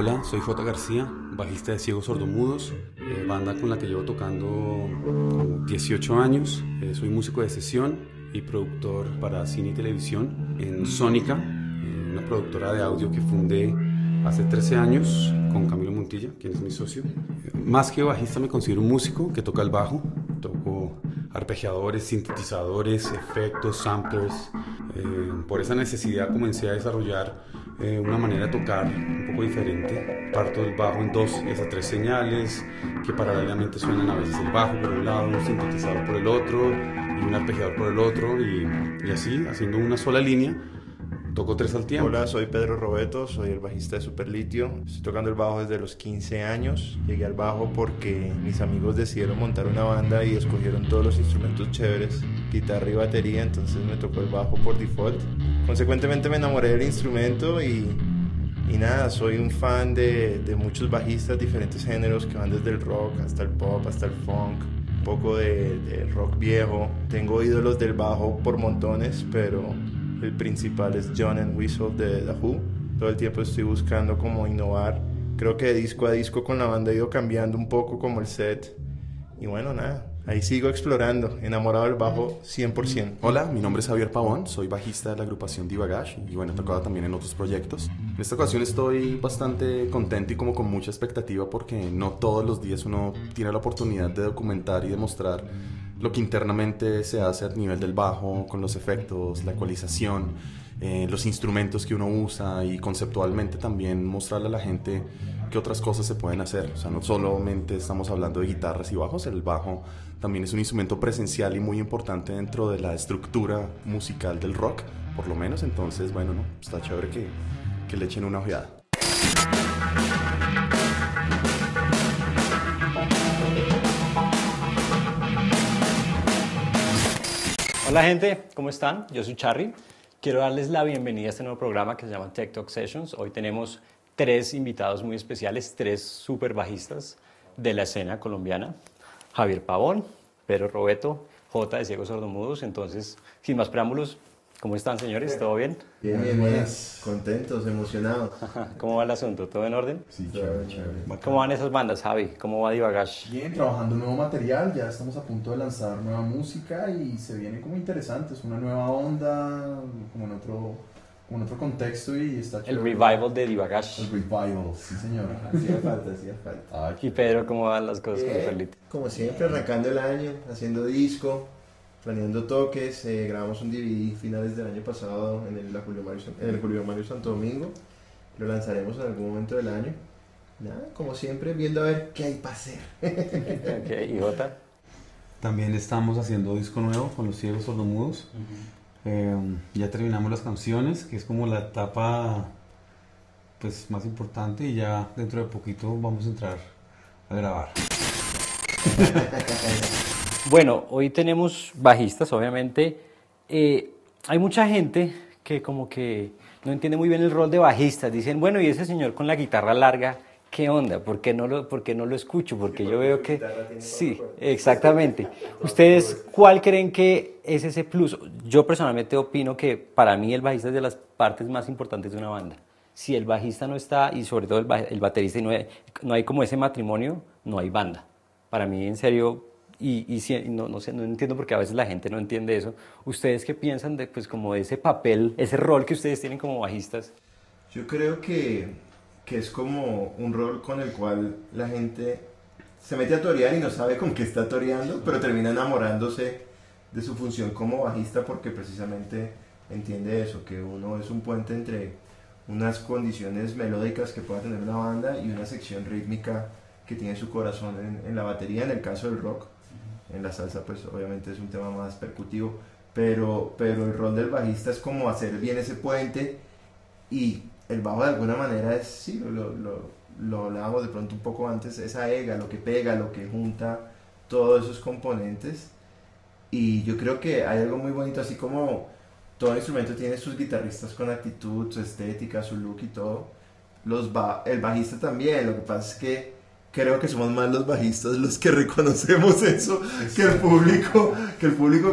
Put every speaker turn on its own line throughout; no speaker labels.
Hola, soy J. García, bajista de Ciegos Sordomudos, banda con la que llevo tocando como 18 años. Soy músico de sesión y productor para cine y televisión en Sónica, una productora de audio que fundé hace 13 años con Camilo Montilla, quien es mi socio. Más que bajista me considero un músico que toca el bajo. Toco arpegiadores, sintetizadores, efectos, samplers. Por esa necesidad comencé a desarrollar una manera de tocar un poco diferente. Parto del bajo en dos y hasta tres señales que paralelamente suenan a veces el bajo por un lado, un sintetizador por el otro y un arpegiador por el otro y así, haciendo una sola línea. Toco tres al tiempo.
Hola, soy Pedro Robeto, soy el bajista de Superlitio. Estoy tocando el bajo desde los 15 años. Llegué al bajo porque mis amigos decidieron montar una banda y escogieron todos los instrumentos chéveres, guitarra y batería, entonces me tocó el bajo por default. Consecuentemente me enamoré del instrumento y nada, soy un fan de muchos bajistas, diferentes géneros que van desde el rock hasta el pop, hasta el funk, un poco de rock viejo. Tengo ídolos del bajo por montones, pero el principal es John Entwistle de The Who. Todo el tiempo estoy buscando cómo innovar. Creo que de disco a disco con la banda he ido cambiando un poco como el set. Y bueno, nada, ahí sigo explorando, enamorado del bajo 100%.
Hola, mi nombre es Javier Pavón, soy bajista de la agrupación Divagash y bueno, he tocado también en otros proyectos. En esta ocasión estoy bastante contento y como con mucha expectativa porque no todos los días uno tiene la oportunidad de documentar y demostrar lo que internamente se hace a nivel del bajo, con los efectos, la ecualización, los instrumentos que uno usa y conceptualmente también mostrarle a la gente qué otras cosas se pueden hacer. O sea, no solamente estamos hablando de guitarras y bajos, el bajo también es un instrumento presencial y muy importante dentro de la estructura musical del rock, por lo menos. Entonces, bueno, ¿no? Está chévere que le echen una ojeada.
Hola gente, ¿cómo están? Yo soy Charry. Quiero darles la bienvenida a este nuevo programa que se llama Tech Talk Sessions. Hoy tenemos tres invitados muy especiales, tres super bajistas de la escena colombiana. Javier Pavón, Pedro Robeto, J de Ciegos Sordomudos. Entonces, sin más preámbulos, ¿cómo están señores? ¿Todo bien?
Bien, bien, bien. Contentos, emocionados.
¿Cómo va el asunto? ¿Todo en orden?
Sí, chévere, chévere.
¿Cómo van esas bandas, Javi? ¿Cómo va Divagash?
Bien, trabajando nuevo material, ya estamos a punto de lanzar nueva música y se viene como interesante, es una nueva onda, como en otro contexto y está chévere.
El revival de Divagash.
El revival, sí señor.
Hacía falta.
Y Pedro, ¿cómo van las cosas con Superlitio?
Como siempre, arrancando el año, haciendo disco, planeando toques. Grabamos un DVD finales del año pasado en el Julio Mario Santo Domingo. Lo lanzaremos en algún momento del año. Nada, como siempre, viendo a ver qué hay para hacer.
Okay, ¿y J?
También estamos haciendo disco nuevo con los Ciegos Sordomudos. Ya terminamos las canciones, que es como la etapa pues más importante, y ya dentro de poquito vamos a entrar a grabar.
Bueno, hoy tenemos bajistas, obviamente. Hay mucha gente que como que no entiende muy bien el rol de bajistas. Dicen, bueno, ¿y ese señor con la guitarra larga, qué onda? ¿Por qué no lo escucho? Porque yo veo que... Sí, exactamente. ¿Ustedes cuál creen que es ese plus? Yo personalmente opino que para mí el bajista es de las partes más importantes de una banda. Si el bajista no está, y sobre todo el baterista, y no hay como ese matrimonio, no hay banda. Para mí, en serio... no sé, no entiendo porque a veces la gente no entiende eso. ¿Ustedes qué piensan de, pues, como de ese papel, ese rol que ustedes tienen como bajistas?
Yo creo que es como un rol con el cual la gente se mete a torear y no sabe con qué está toreando, pero termina enamorándose de su función como bajista porque precisamente entiende eso, que uno es un puente entre unas condiciones melódicas que pueda tener una banda y una sección rítmica que tiene su corazón en la batería, en el caso del rock. En la salsa pues obviamente es un tema más percutivo, pero el rol del bajista es como hacer bien ese puente, y el bajo de alguna manera es, sí, lo hablábamos de pronto un poco antes, esa ega, lo que pega, lo que junta todos esos componentes. Y yo creo que hay algo muy bonito, así como todo instrumento tiene sus guitarristas con actitud, su estética, su look y todo, el bajista también. Lo que pasa es que creo que somos más los bajistas los que reconocemos eso que el público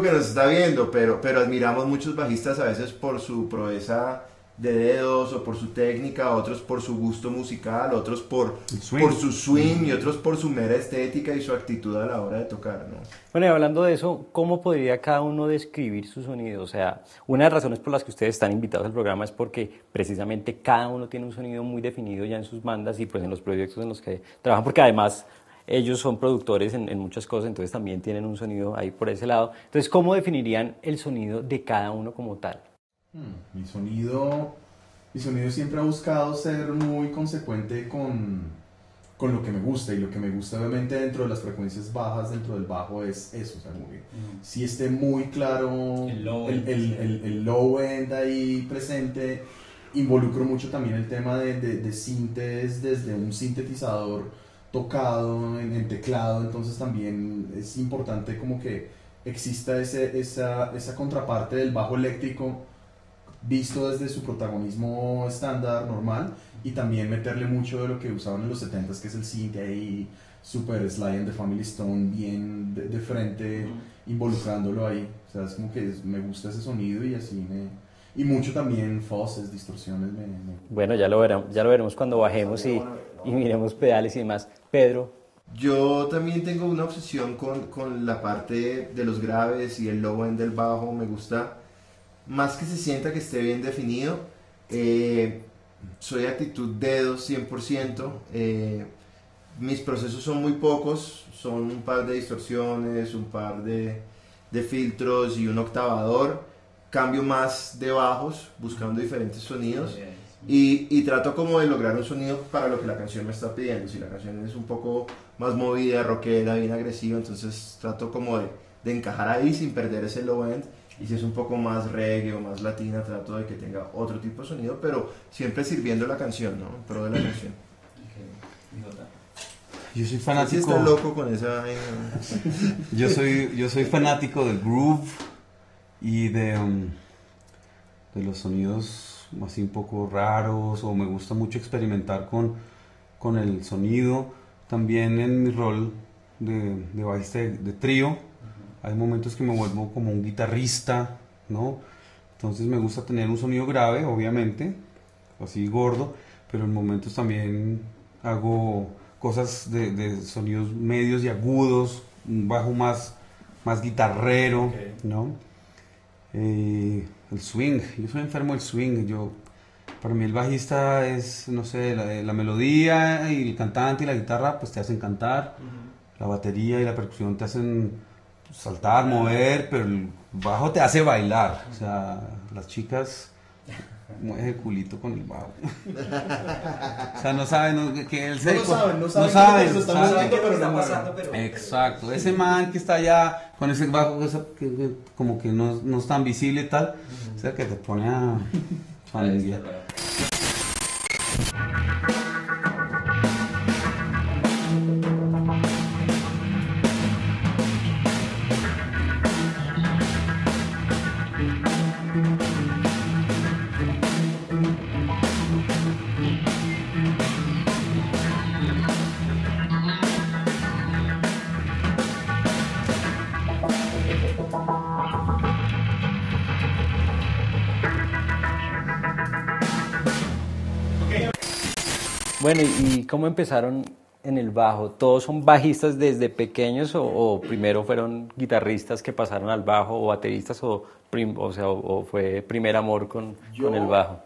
que nos está viendo, pero admiramos muchos bajistas a veces por su proeza de dedos o por su técnica, otros por su gusto musical, otros por su swing y otros por su mera estética y su actitud a la hora de tocar, ¿no?
Bueno, y hablando de eso, ¿cómo podría cada uno describir su sonido? O sea, una de las razones por las que ustedes están invitados al programa es porque precisamente cada uno tiene un sonido muy definido ya en sus bandas y pues en los proyectos en los que trabajan, porque además ellos son productores en muchas cosas, entonces también tienen un sonido ahí por ese lado. Entonces, ¿cómo definirían el sonido de cada uno como tal?
Mi sonido siempre ha buscado ser muy consecuente con lo que me gusta, y lo que me gusta obviamente dentro de las frecuencias bajas, dentro del bajo, es eso, o sea, como que si esté muy claro el low end ahí presente. Involucro mucho también el tema de sintes desde un sintetizador tocado en teclado, entonces también es importante como que exista esa contraparte del bajo eléctrico visto desde su protagonismo estándar, normal, y también meterle mucho de lo que usaban en los 70s, que es el synth ahí, super Sly and the Family Stone, bien de frente, involucrándolo ahí. O sea, es como que me gusta ese sonido y así y mucho también fuzz, distorsiones.
Bueno, ya lo veremos cuando bajemos y miremos pedales y demás. Pedro.
Yo también tengo una obsesión con la parte de los graves y el low end del bajo. Me gusta más que se sienta que esté bien definido. Soy actitud dedos 100%. Mis procesos son muy pocos, son un par de distorsiones, un par de filtros y un octavador. Cambio más de bajos, buscando diferentes sonidos, y trato como de lograr un sonido para lo que la canción me está pidiendo. Si la canción es un poco más movida, rockera, bien agresiva, entonces trato como de encajar ahí sin perder ese low end. Y si es un poco más reggae o más latina, trato de que tenga otro tipo de sonido, pero siempre sirviendo la canción, ¿no? En pro de la canción.
Yo soy fanático.
¿Sí está loco con esa?
Yo soy fanático del groove y de los sonidos así un poco raros, o me gusta mucho experimentar con el sonido. También en mi rol de bajista de trío, hay momentos que me vuelvo como un guitarrista, ¿no? Entonces me gusta tener un sonido grave, obviamente, así gordo, pero en momentos también hago cosas de sonidos medios y agudos, un bajo más guitarrero, ¿no? El swing, yo soy enfermo del swing. Para mí el bajista es, no sé, la melodía y el cantante y la guitarra pues te hacen cantar, la batería y la percusión te hacen saltar, mover, pero el bajo te hace bailar. O sea, las chicas mueven el culito con el bajo. O sea, no saben que él se... No saben qué está pasando, pero... Exacto, ese man que está allá con ese bajo que como que no es tan visible y tal, o sea, que te pone a familia.
Bueno, ¿y cómo empezaron en el bajo? ¿Todos son bajistas desde pequeños o primero fueron guitarristas que pasaron al bajo, o bateristas, o fue primer amor con el bajo?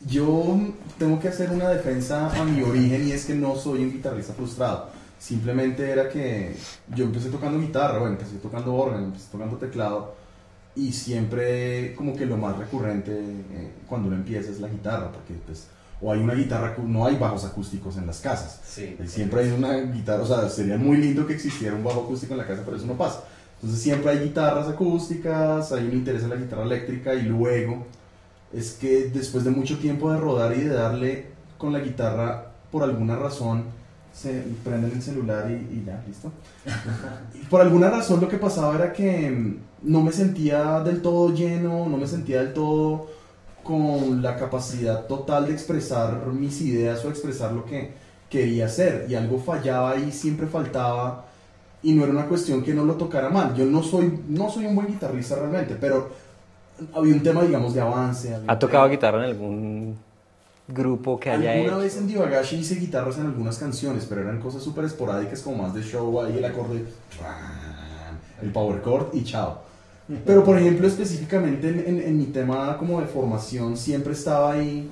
Yo tengo que hacer una defensa a mi origen, y es que no soy un guitarrista frustrado. Simplemente era que yo empecé tocando guitarra, empecé tocando órgano, empecé tocando teclado, y siempre como que lo más recurrente cuando uno empieza es la guitarra, porque pues o hay una guitarra, no hay bajos acústicos en las casas.
Sí,
siempre hay una guitarra, o sea, sería muy lindo que existiera un bajo acústico en la casa, pero eso no pasa. Entonces siempre hay guitarras acústicas, hay un interés en la guitarra eléctrica, y luego es que después de mucho tiempo de rodar y de darle con la guitarra, por alguna razón se prenden el celular y ya, listo. Y por alguna razón lo que pasaba era que no me sentía del todo lleno, no me sentía del todo con la capacidad total de expresar mis ideas o expresar lo que quería hacer, y algo fallaba y siempre faltaba, y no era una cuestión que no lo tocara mal. Yo no soy un buen guitarrista realmente, pero había un tema, digamos, de avance.
¿Ha tocado guitarra en algún grupo que haya
Alguna
hecho?
vez en Divagash hice guitarras en algunas canciones, pero eran cosas súper esporádicas, como más de show, ahí el acorde, el power chord y chao. Pero por ejemplo, específicamente en mi tema como de formación, siempre estaba ahí,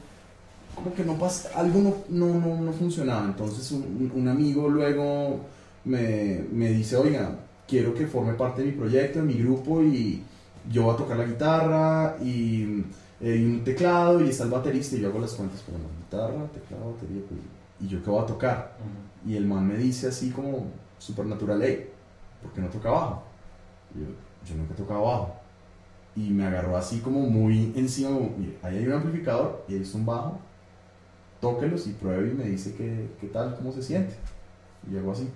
como que no pasa, algo no funcionaba. Entonces un amigo luego me dice, oiga, quiero que forme parte de mi proyecto, de mi grupo, y yo voy a tocar la guitarra y un teclado, y está el baterista, y yo hago las cuentas, pero no, guitarra, teclado, batería, pues, y yo qué voy a tocar. Y el man me dice así como supernatural, hey, ¿por qué no toca bajo? Y yo nunca he tocado bajo. Y me agarró así como muy encima, como, mire, ahí hay un amplificador y ahí está un bajo, tóquelos y pruebe y me dice qué tal, cómo se siente. Y yo hago así,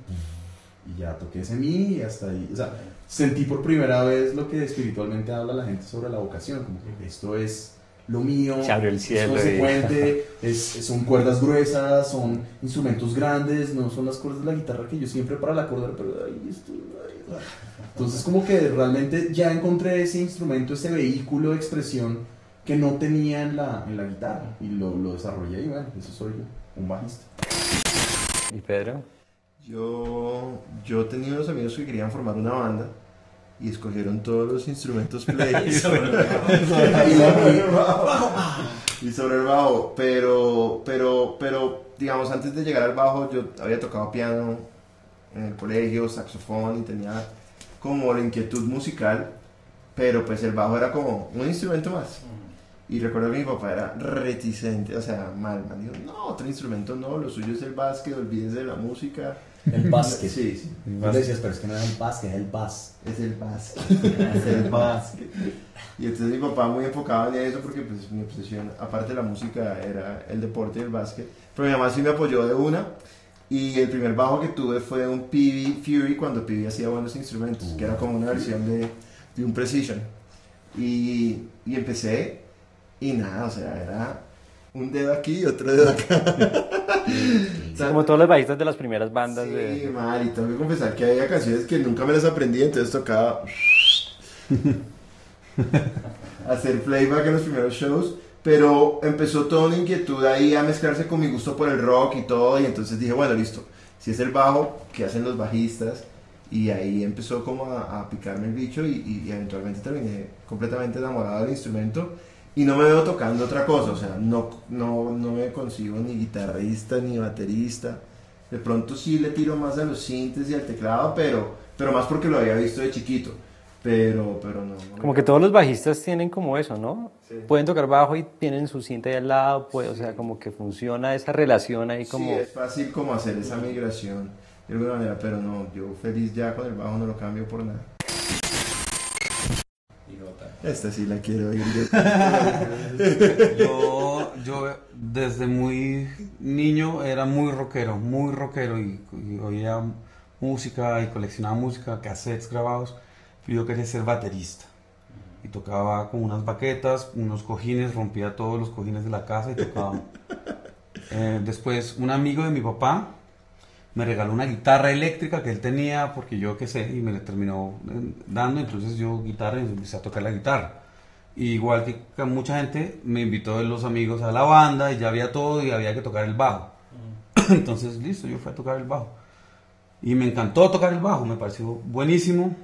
y ya toqué ese mini y hasta ahí. O sea, sentí por primera vez lo que espiritualmente habla la gente sobre la vocación, como que esto es lo mío,
Se abrió el cielo,
es consecuente, son cuerdas gruesas, son instrumentos grandes, no son las cuerdas de la guitarra que yo siempre para la cuerda, pero ahí esto, ay. Entonces como que realmente ya encontré ese instrumento, ese vehículo de expresión que no tenía en la guitarra, y lo desarrollé, y bueno, eso soy yo, un bajista.
¿Y Pedro?
Yo tenía unos amigos que querían formar una banda y escogieron todos los instrumentos play y sobre el bajo, pero digamos, antes de llegar al bajo yo había tocado piano en el colegio, saxofón, y tenía como la inquietud musical, pero pues el bajo era como un instrumento más. Y recuerdo que mi papá era reticente, o sea, mal, dijo, no, otro instrumento no, lo suyo es el básquet, olvídense de la música.
El básquet.
Sí.
Yo decías, pero es que no es el básquet, es el bas.
Es el básquet, es el básquet. Y entonces mi papá muy enfocado en eso, porque pues mi obsesión, aparte de la música, era el deporte y el básquet. Pero mi mamá sí me apoyó de una, y el primer bajo que tuve fue un Peavey Fury, cuando Peavey hacía buenos instrumentos, que era como una versión de un Precision. Y empecé, y nada, o sea, era un dedo aquí y otro dedo acá.
Como todos los bajistas de las primeras bandas.
Sí, mal, y tengo que confesar que había canciones que nunca me las aprendí, entonces tocaba hacer playback en los primeros shows, pero empezó toda una inquietud ahí a mezclarse con mi gusto por el rock y todo, y entonces dije, bueno, listo, si es el bajo, ¿qué hacen los bajistas? Y ahí empezó como a picarme el bicho, y eventualmente terminé completamente enamorado del instrumento. Y no me veo tocando otra cosa, o sea, no me consigo ni guitarrista ni baterista. De pronto sí le tiro más a los sintes y al teclado, pero más porque lo había visto de chiquito. Pero no.
Como que todos los bajistas tienen como eso, ¿no?
Sí.
Pueden tocar bajo y tienen su cinta ahí al lado, pues, o sea, como que funciona esa relación ahí como...
Sí, es fácil como hacer esa migración de alguna manera, pero no, yo feliz ya con el bajo, no lo cambio por nada. Esta sí la quiero oír.
Yo desde muy niño era muy rockero y oía música y coleccionaba música, cassettes grabados. Y yo quería ser baterista y tocaba con unas baquetas, unos cojines, rompía todos los cojines de la casa y tocaba. Después un amigo de mi papá me regaló una guitarra eléctrica que él tenía, porque yo qué sé, y me la terminó dando. Entonces yo guitarra y empecé a tocar la guitarra. Y igual que mucha gente, me invitó de los amigos a la banda y ya había todo y había que tocar el bajo. Entonces listo, yo fui a tocar el bajo. Y me encantó tocar el bajo, me pareció buenísimo,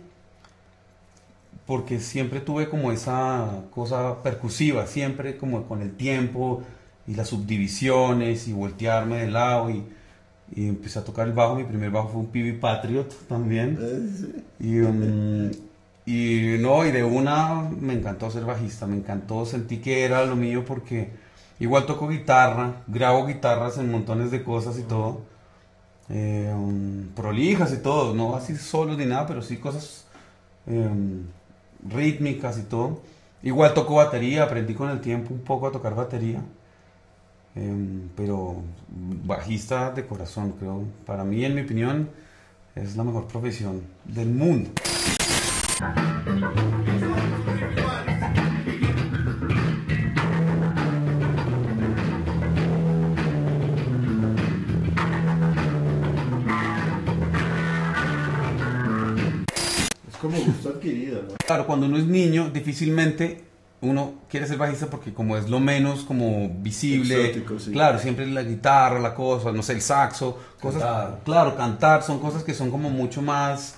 porque siempre tuve como esa cosa percusiva, siempre como con el tiempo y las subdivisiones y voltearme de lado, y empecé a tocar el bajo. Mi primer bajo fue un Peavey Patriot también. Y de una me encantó ser bajista, me encantó, sentí que era lo mío, porque igual toco guitarra, grabo guitarras en montones de cosas y todo, prolijas y todo, no así solos ni nada, pero sí cosas rítmicas y todo. Igual toco batería, aprendí con el tiempo un poco a tocar batería. Pero bajista de corazón, creo, para mí, en mi opinión, es la mejor profesión del mundo.
Es como gusto adquirido, ¿no?
Claro, cuando uno es niño, difícilmente uno quiere ser bajista porque como es lo menos como visible,
exótico, sí.
claro, siempre la guitarra, la cosa, no sé, el saxo, cosas, claro, cantar, son cosas que son como mucho más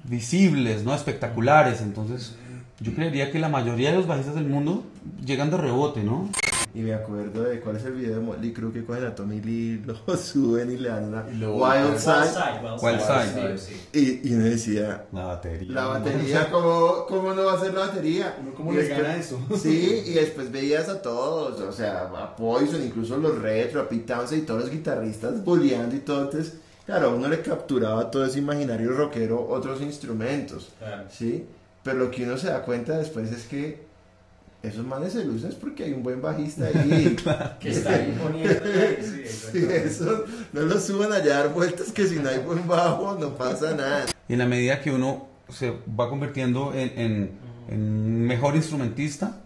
visibles, ¿no? Espectaculares. Entonces, yo creería que la mayoría de los bajistas del mundo llegan de rebote, ¿no?
Y me acuerdo de cuál es el video de Motley Crue que cogen a Tommy Lee, lo suben y le dan una Wild Side. Y uno decía,
La batería.
la batería, ¿cómo no va a ser la batería?
¿Cómo
Y
le
después-
gana eso?
Sí, y después veías a todos, o sea, a Poison, incluso los Retro, a Pete Townshend y todos los guitarristas bulleando y todo. Entonces, claro, a uno le capturaba todo ese imaginario rockero, otros instrumentos, ¿sí? Pero lo que uno se da cuenta después es que esos manes se lucen es porque hay un buen bajista ahí.
Que está ahí poniendo.
Sí, eso, no lo suban allá a dar vueltas que si no hay buen bajo no pasa nada.
Y en la medida que uno se va convirtiendo en mejor instrumentista,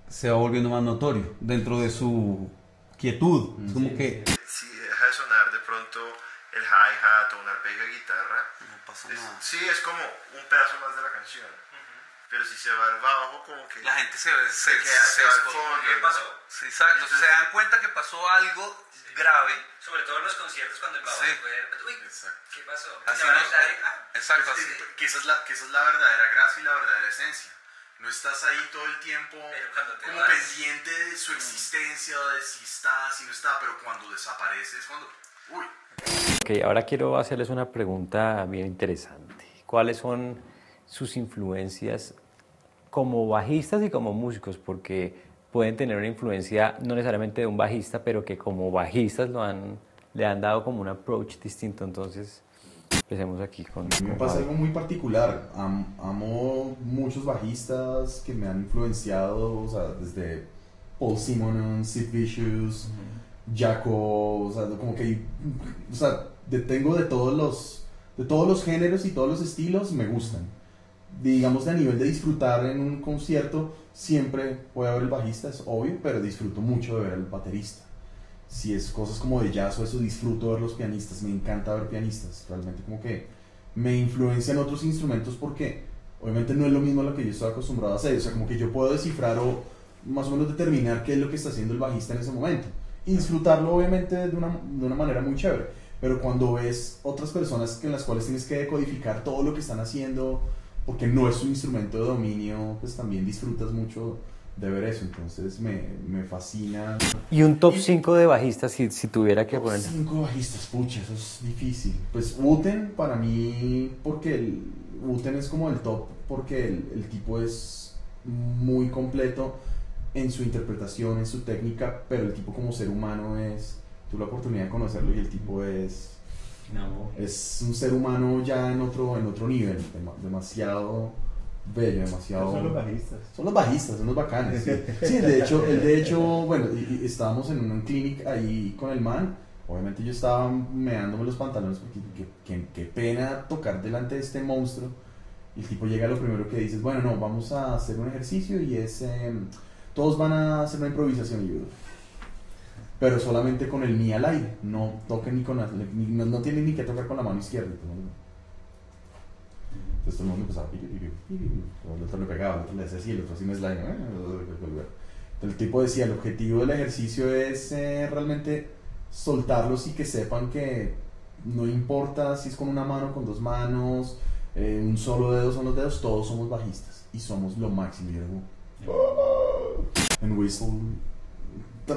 se va volviendo más notorio dentro de su quietud. Es como que...
Si deja de sonar de pronto el hi-hat o un arpegio de guitarra,
no pasa
sí, es como un pedazo más de la canción. Pero si se va al bajo, como que
La gente se
queda al fondo.
¿Qué pasó?
Sí, exacto. Se dan cuenta que pasó algo grave.
Sobre todo en los conciertos cuando el bajo
Sí.
fue de repente, uy, ¿qué pasó?
Así
Y ahora
no-
está ahí,
Exacto, así.
Que esa es la verdadera gracia y la verdadera esencia. No estás ahí todo el tiempo
Pero cuando te
como
vas-
pendiente de su existencia, de si está, si no está, pero cuando desapareces, cuando... Uy.
Ok, ahora quiero hacerles una pregunta bien interesante. ¿Cuáles son sus influencias como bajistas y como músicos? Porque pueden tener una influencia no necesariamente de un bajista, pero que como bajistas le han dado como un approach distinto. Entonces, empecemos aquí con...
A mí me pasa algo muy particular. Amo muchos bajistas que me han influenciado, o sea, desde Paul Simonon, Sid Vicious, Jaco, o sea, como que, o sea, tengo de todos los géneros y todos los estilos, me gustan. Digamos, de a nivel de disfrutar en un concierto, siempre voy a ver el bajista, es obvio, pero disfruto mucho de ver al baterista. Si es cosas como de jazz o eso, disfruto ver los pianistas, me encanta ver pianistas, realmente como que me influencian otros instrumentos porque obviamente no es lo mismo a lo que yo estoy acostumbrado a hacer, o sea, como que yo puedo descifrar o más o menos determinar qué es lo que está haciendo el bajista en ese momento y disfrutarlo obviamente de una manera muy chévere, pero cuando ves otras personas en las cuales tienes que decodificar todo lo que están haciendo porque no es un instrumento de dominio, pues también disfrutas mucho de ver eso, entonces me fascina.
Y un top 5 de bajistas, si tuviera que poner...
5 bajistas, pucha, eso es difícil. Pues Uten para mí, porque Uten es como el top, porque el tipo es muy completo en su interpretación, en su técnica, pero el tipo como ser humano tuve la oportunidad de conocerlo y el tipo es un ser humano ya en otro nivel, demasiado bello, demasiado...
Son los bajistas.
Son los bajistas, son los bacanes. Sí, sí, de hecho, bueno, y estábamos en un clinic ahí con el man. Obviamente yo estaba meándome los pantalones porque qué pena tocar delante de este monstruo. Y el tipo llega, lo primero que dice es, bueno, no, vamos a hacer un ejercicio y todos van a hacer una improvisación y yo, pero solamente con el mi al aire, no toquen ni con no tienen ni que tocar con la mano izquierda. Entonces todo el mundo empezaba el otro le pegaba, el otro le decía así, el otro así un slime. El tipo decía, el objetivo del ejercicio es realmente soltarlos y que sepan que no importa si es con una mano, con dos manos, un solo dedo son los dedos, todos somos bajistas y somos lo máximo. En Whistle,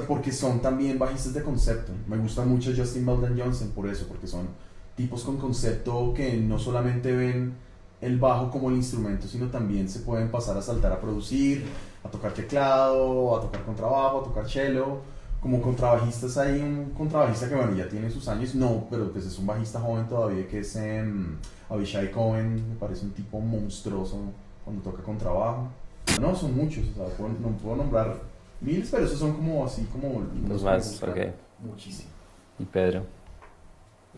porque son también bajistas de concepto. Me gusta mucho Justin Belden Johnson por eso, porque son tipos con concepto que no solamente ven el bajo como el instrumento, sino también se pueden pasar a saltar a producir, a tocar teclado, a tocar contrabajo, a tocar cello. Como contrabajistas hay un contrabajista que bueno ya tiene sus años, no, pero pues es un bajista joven todavía que es Avishai Cohen, me parece un tipo monstruoso cuando toca contrabajo. No, son muchos, o sea, no puedo nombrar miles, pero esos son como así como
Los más, ok.
Muchísimo.
¿Y Pedro?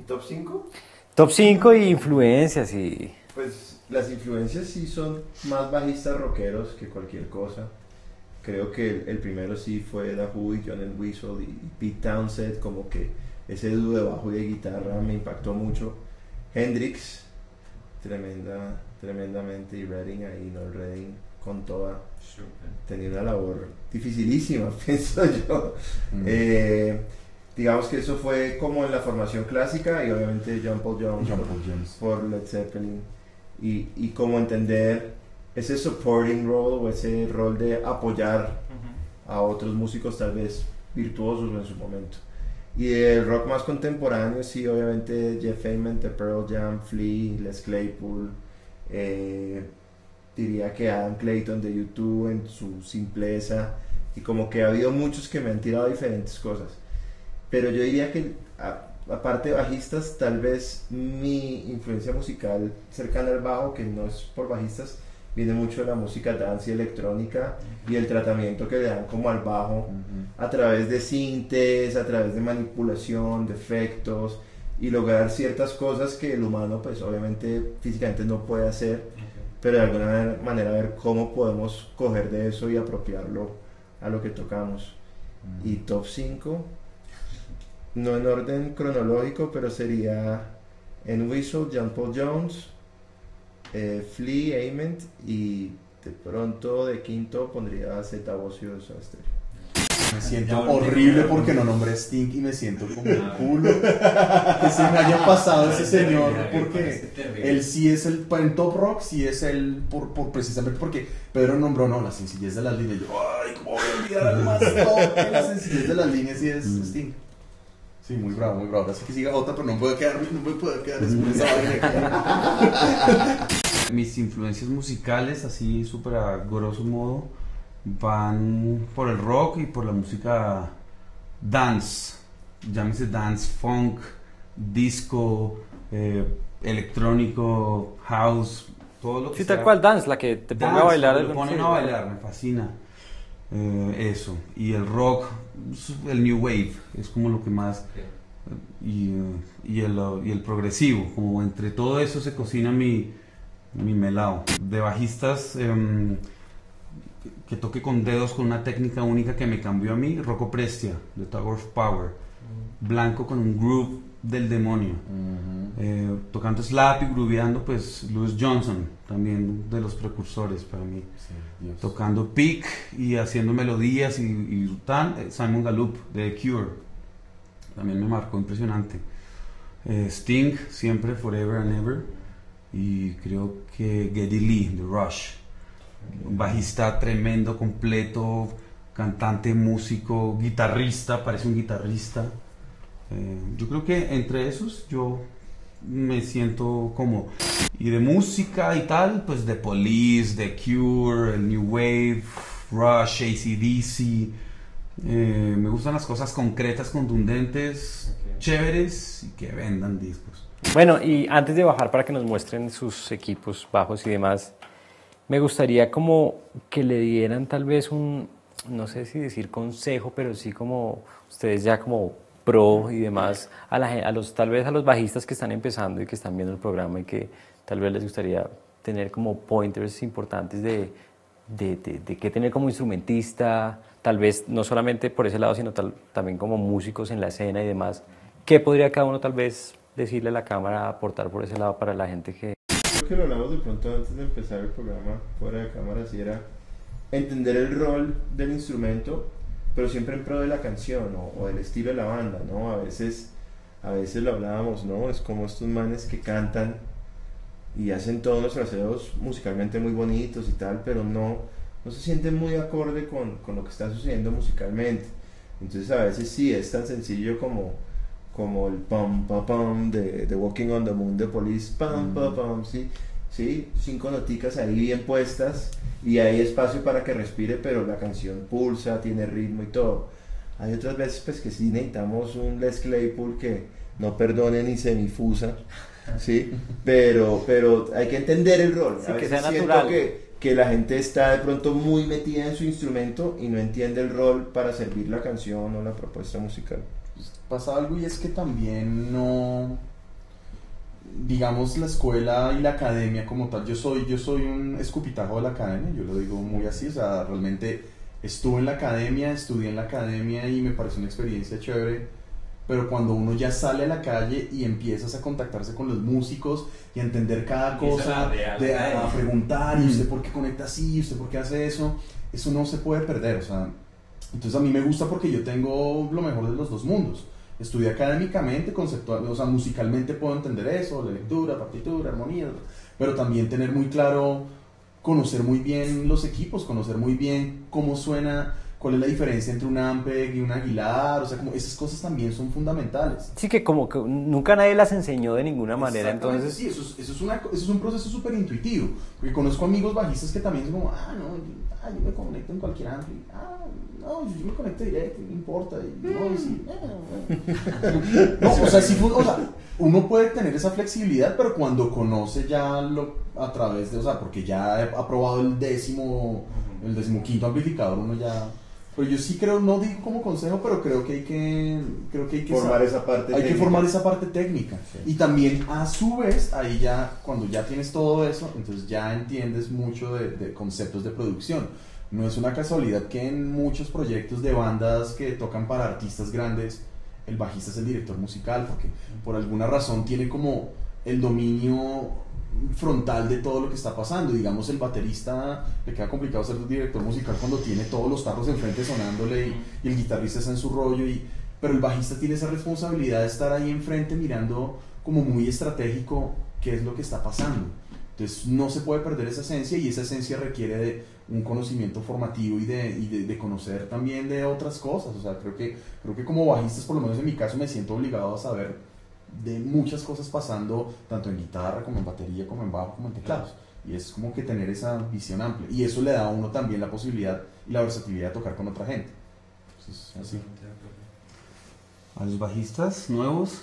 ¿Y top 5?
Top 5 y influencias y...
Pues las influencias sí son más bajistas rockeros que cualquier cosa. Creo que el primero sí fue The Who y John Entwistle y Pete Townshend, como que ese dúo de bajo y de guitarra me impactó mucho. Hendrix, tremendamente, y Redding ahí, Noel Redding, con toda. Tenía una labor dificilísima, pienso yo. Digamos que eso fue como en la formación clásica y obviamente John Paul Jones por Led Zeppelin y como entender ese supporting role o ese rol de apoyar a otros músicos tal vez virtuosos en su momento. Y el rock más contemporáneo, sí, obviamente Jeff Ament de Pearl Jam, Flea, Les Claypool, diría que Adam Clayton de U2 en su simpleza, y como que ha habido muchos que me han tirado diferentes cosas, pero yo diría que aparte de bajistas, tal vez mi influencia musical cercana al bajo, que no es por bajistas, viene mucho de la música dance y electrónica y el tratamiento que le dan como al bajo a través de sintes, a través de manipulación, de efectos y lograr ciertas cosas que el humano pues obviamente físicamente no puede hacer, pero de alguna manera ver cómo podemos coger de eso y apropiarlo a lo que tocamos. Y top 5, no en orden cronológico, pero sería en Whistle, John Paul Jones, Flea, Ament, y de pronto de quinto pondría Zeta Bosio de Soda Stereo.
Me siento horrible porque no nombré Sting y me siento como un culo que se me haya pasado ese señor, porque él sí es el, en Top Rock sí es el, precisamente porque Pedro nombró la sencillez de las líneas. Yo, ay, ¿cómo voy a olvidar al más top que la sencillez de las líneas y es Sting? Sí, muy bravo, muy bravo. Así que siga otra, pero no me puedo quedar con esa vaina.
Mis influencias musicales, así súper a grosso modo, van por el rock y por la música dance, llámese dance, funk, disco, electrónico, house, todo lo que
sí,
sea.
tal cual, dance, la que te ponga a bailar.
Me ponen a bailar, me fascina eso. Y el rock, el new wave, es como lo que más... Y el progresivo, como entre todo eso se cocina mi melao. De bajistas que toque con dedos con una técnica única que me cambió a mí, Rocco Prestia de Tower of Power, blanco con un groove del demonio, tocando slap y grooveando, pues Louis Johnson, también de los precursores para mí, sí, tocando pick y haciendo melodías y Simon Gallup de The Cure, también me marcó impresionante. Sting siempre, Forever and Ever, y creo que Geddy Lee de Rush, un bajista tremendo, completo, cantante, músico, guitarrista, parece un guitarrista. Yo creo que entre esos yo me siento como... Y de música y tal, pues The Police, The Cure, el New Wave, Rush, AC/DC. Me gustan las cosas concretas, contundentes, chéveres y que vendan discos.
Bueno, y antes de bajar para que nos muestren sus equipos bajos y demás, me gustaría como que le dieran tal vez un, no sé si decir consejo, pero sí como ustedes ya como pro y demás, tal vez a los bajistas que están empezando y que están viendo el programa y que tal vez les gustaría tener como pointers importantes de qué tener como instrumentista, tal vez no solamente por ese lado, sino también como músicos en la escena y demás. ¿Qué podría cada uno tal vez decirle a la cámara, aportar por ese lado para la gente que...
Creo que lo hablamos de pronto antes de empezar el programa, fuera de cámara, si era entender el rol del instrumento, pero siempre en pro de la canción o del estilo de la banda, ¿no? A veces lo hablábamos, ¿no? Es como estos manes que cantan y hacen todos los traseos musicalmente muy bonitos y tal, pero no se sienten muy acorde con lo que está sucediendo musicalmente. Entonces a veces sí es tan sencillo como el pam pam pam de Walking on the Moon de Police, pam pam pam, sí, 5 noticas ahí bien puestas y hay espacio para que respire, pero la canción pulsa, tiene ritmo y todo. Hay otras veces pues que sí necesitamos un Les Claypool que no perdone ni semifusa, sí, pero hay que entender el rol.
Sí,
a
que
veces
sea
siento
natural.
que la gente está de pronto muy metida en su instrumento y no entiende el rol para servir la canción o la propuesta musical.
Pasa algo y es que también no, digamos, la escuela y la academia como tal, yo soy un escupitajo de la academia, yo lo digo muy así, o sea, realmente estuve en la academia, estudié en la academia y me pareció una experiencia chévere, pero cuando uno ya sale a la calle y empiezas a contactarse con los músicos y a entender cada cosa, a preguntar, y usted por qué conecta así, usted por qué hace eso no se puede perder, o sea, entonces a mí me gusta porque yo tengo lo mejor de los dos mundos. Estudié académicamente, conceptual, o sea, musicalmente puedo entender eso, la lectura, partitura, armonía, pero también tener muy claro, conocer muy bien los equipos, conocer muy bien cómo suena, cuál es la diferencia entre un Ampeg y un Aguilar, o sea, como esas cosas también son fundamentales.
Sí, que como que nunca nadie las enseñó de ninguna manera, entonces...
Sí, eso es un proceso súper intuitivo, porque conozco amigos bajistas que también son como, yo me conecto en cualquier ampli, no, yo me conecto directo, no importa, o sea, uno puede tener esa flexibilidad, pero cuando conoce ya a través de, o sea, porque ya ha probado el 15º amplificador, uno ya... Pero yo sí creo, no digo como consejo, pero creo que hay que
formar esa parte técnica.
Hay que formar esa parte técnica. Sí. Y también, a su vez, ahí ya, cuando ya tienes todo eso, entonces ya entiendes mucho de conceptos de producción. No es una casualidad que en muchos proyectos de bandas que tocan para artistas grandes, el bajista es el director musical, porque por alguna razón tiene como el dominio frontal de todo lo que está pasando. Digamos, el baterista le queda complicado ser director musical cuando tiene todos los tarros enfrente sonándole y el guitarrista está en su rollo, pero el bajista tiene esa responsabilidad de estar ahí enfrente mirando como muy estratégico qué es lo que está pasando. Entonces no se puede perder esa esencia, y esa esencia requiere de un conocimiento formativo y de conocer también de otras cosas. O sea, creo que como bajistas, por lo menos en mi caso, me siento obligado a saber de muchas cosas pasando, tanto en guitarra como en batería, como en bajo, como en teclados, y es como que tener esa visión amplia, y eso le da a uno también la posibilidad y la versatilidad de tocar con otra gente. Entonces, así.
A los bajistas nuevos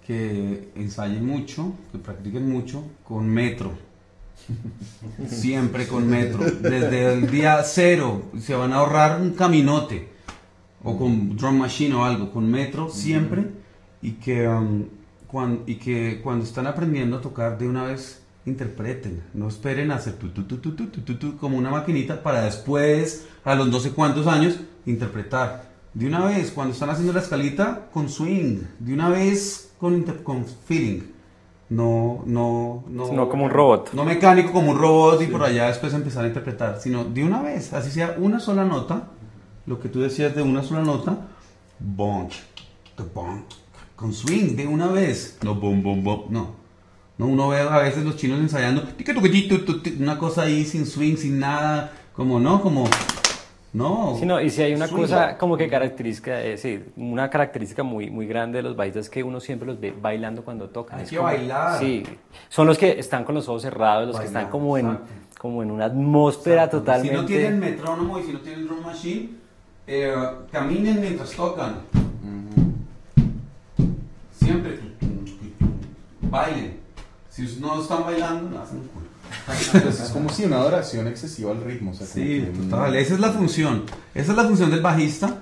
que ensayen mucho, que practiquen mucho con metro, siempre con metro, desde el día cero se van a ahorrar un caminote, o con drum machine o algo, con metro siempre. Y que cuando están aprendiendo a tocar, de una vez interpreten, no esperen a hacer tu como una maquinita para después, a los no sé cuántos años, interpretar. De una vez, cuando están haciendo la escalita, con swing, de una vez con feeling. No
como un robot.
No mecánico como un robot, y por allá después empezar a interpretar, sino de una vez, así sea una sola nota, lo que tú decías de una sola nota, bonk, con swing de una vez, no bom bom bom, no, uno ve a veces los chinos ensayando una cosa ahí sin swing, sin nada,
y si hay una cosa como que una característica muy, muy grande de los bajistas, es que uno siempre los ve bailando cuando tocan.
Hay que bailar.
Sí, son los que están con los ojos cerrados, los
bailar,
que están como en una atmósfera. Exacto. Totalmente.
Si no tienen metrónomo y si no tienen drum machine, caminen mientras tocan. Siempre bailen. Si no están bailando, no hacen culo.
Pues es como si una adoración excesiva al ritmo. O sea,
sí, total. Esa es la función. Esa es la función del bajista.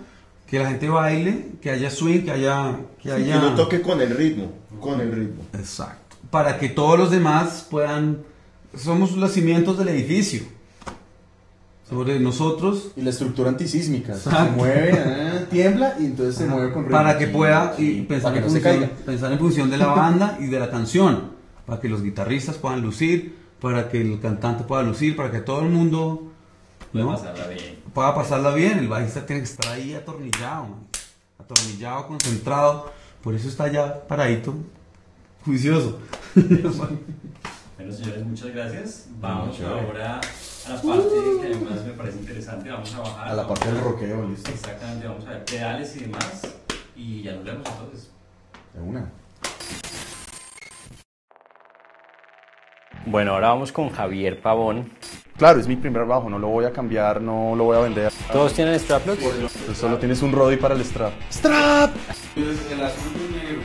Que la gente baile, que haya swing, que haya...
Que no toque con el ritmo.
Exacto. Para que todos los demás puedan... Somos los cimientos del edificio. Sobre nosotros.
Y la estructura antisísmica. Se mueve, tiembla y entonces se mueve con ritmo.
Para que pueda pensar en función de la banda y de la canción. Para que los guitarristas puedan lucir, para que el cantante pueda lucir, para que todo el mundo pueda pasarla bien. El bajista tiene que estar ahí atornillado, concentrado. Por eso está ya paradito, juicioso.
Bueno, señores, muchas gracias. Vamos ahora a la parte que además me parece interesante. Vamos a bajar.
A la parte del rockeo, listo.
Exactamente, vamos a ver pedales y demás. Y ya nos vemos entonces.
De una.
Bueno, ahora vamos con Javier Pavón.
Claro, es mi primer bajo, no lo voy a cambiar, no lo voy a vender.
¿Todos tienen straplocks?
Pues solo tienes un Roddy para el strap. ¡Strap!
El azul y el negro.